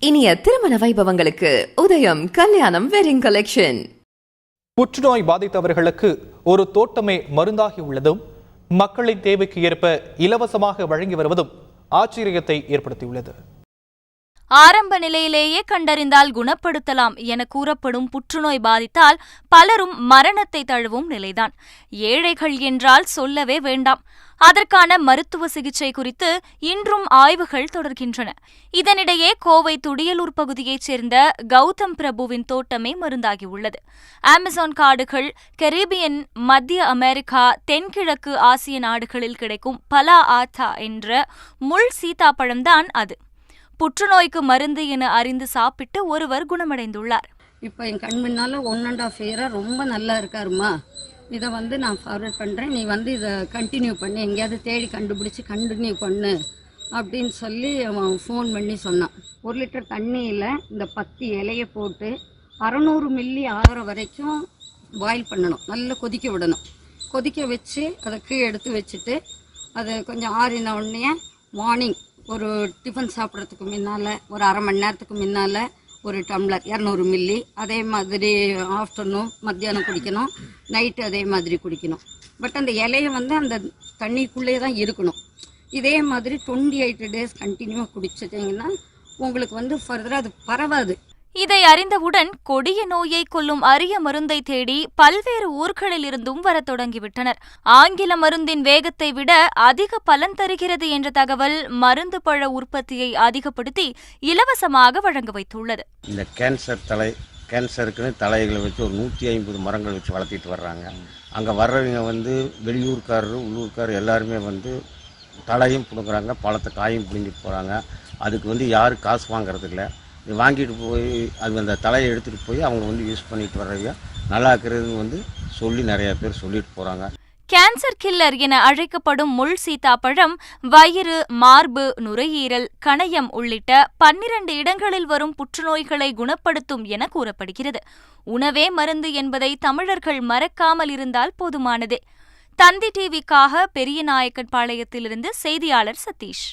இனிய திருமண வைபவங்களுக்கு உதயம் கல்யாணம் வெட்டிங் கலெக்ஷன். புற்றுநோய் பாதித்தவர்களுக்கு ஒரு தோட்டமே மருந்தாகி உள்ளதும் மக்களின் தேவைக்கு ஏற்ப இலவசமாக வழங்கி வருவதும் ஆச்சரியத்தை ஏற்படுத்தியுள்ளது. ஆரம்ப நிலையிலேயே கண்டறிந்தால் குணப்படுத்தலாம் என கூறப்படும் புற்றுநோய் பாதித்தால் பலரும் மரணத்தை தழுவும் நிலைதான். ஏழைகள் என்றால் சொல்லவே வேண்டாம். அதற்கான மருத்துவ சிகிச்சை குறித்து இன்றும் ஆய்வுகள் தொடர்கின்றன. இதனிடையே கோவை துடியலூர் பகுதியைச் சேர்ந்த கௌதம் பிரபுவின் தோட்டமே மருந்தாகியுள்ளது. அமேசான் காடுகள், கரீபியன், மத்திய அமெரிக்கா, தென்கிழக்கு ஆசிய நாடுகளில் கிடைக்கும் பலா ஆத்தா என்ற முள் சீதாப்பழம்தான் அது. புற்றுநோய்க்கு மருந்து என அறிந்து சாப்பிட்டு ஒருவர் குணமடைந்துள்ளார். இப்போ என் கண் முன்னால் 1.5 இயராக ரொம்ப நல்லா இருக்காருமா. இதை நான் ஃபார்வர்ட் பண்ணுறேன், நீ இதை கண்டினியூ பண்ணு, எங்கேயாவது தேடி கண்டுபிடிச்சி கண்டினியூ பண்ணு அப்படின்னு சொல்லி அவன் ஃபோன் பண்ணி சொன்னான். 1 லிட்டர் தண்ணியில் இந்த 10 இலையை போட்டு 600 மில்லி ஆகிற வரைக்கும் பாயில் பண்ணணும், நல்லா கொதிக்க விடணும். கொதிக்க வச்சு அதை கீழே எடுத்து வச்சுட்டு அது கொஞ்சம் ஆறின உடனே மார்னிங் ஒரு டிஃபன் சாப்பிட்றதுக்கு முன்னால் ஒரு அரை மணி நேரத்துக்கு முன்னால் ஒரு டம்ளர் 200 மில்லி, அதே மாதிரி ஆஃப்டர்நூன் மத்தியானம் குடிக்கணும், நைட்டு அதே மாதிரி குடிக்கணும். பட் அந்த இலையை அந்த தண்ணிக்குள்ளே தான் இருக்கணும். இதே மாதிரி 28 டேஸ் கண்டினியூவாக குடிச்சிட்டிங்கன்னா உங்களுக்கு ஃபர்தராக அது பரவாது. இதை அறிந்தவுடன் கொடிய நோயை கொல்லும் அரிய மருந்தை தேடி பல்வேறு ஊர்களில் இருந்தும் வரத் தொடங்கிவிட்டனர். ஆங்கில மருந்தின் வேகத்தை விட அதிக பலன் தருகிறது என்ற தகவல் மருந்து பழ உற்பத்தியை அதிகப்படுத்தி இலவசமாக வழங்க வைத்துள்ளது. இந்த கேன்சருக்குன்னு தலைகளை வச்சு ஒரு 150 மரங்கள் வச்சு வளர்த்திட்டு வர்றாங்க. அங்கே வர்றவங்க வெளியூர்காரரு உள்ளூர்காரர் எல்லாருமே தலையும் பிடுங்குறாங்க, பழத்தை காயும் பிடுங்கிட்டு போகிறாங்க. அதுக்கு யாரும் காசு வாங்குறது இல்லை. வாங்கிட்டு போய் அது அந்த தலையை எடுத்துகிட்டு போய் அவங்க யூஸ் பண்ணிட்டு வர்றவங்க நல்லா இருக்கிறதுன்னு சொல்லி நிறைய பேர் சொல்லிட்டு போகிறாங்க. கேன்சர் கில்லர் என அழைக்கப்படும் முள் சீதாப்பழம் வயிறு, மார்பு, நுரையீரல், கணையம் உள்ளிட்ட 12 இடங்களில் வரும் புற்றுநோய்களை குணப்படுத்தும் என கூறப்படுகிறது. உணவே மருந்து என்பதை தமிழர்கள் மறக்காமல் இருந்தால் போதுமானதே. தந்தி டிவிக்காக பெரியநாயக்கன்பாளையத்திலிருந்து செய்தியாளர் சதீஷ்.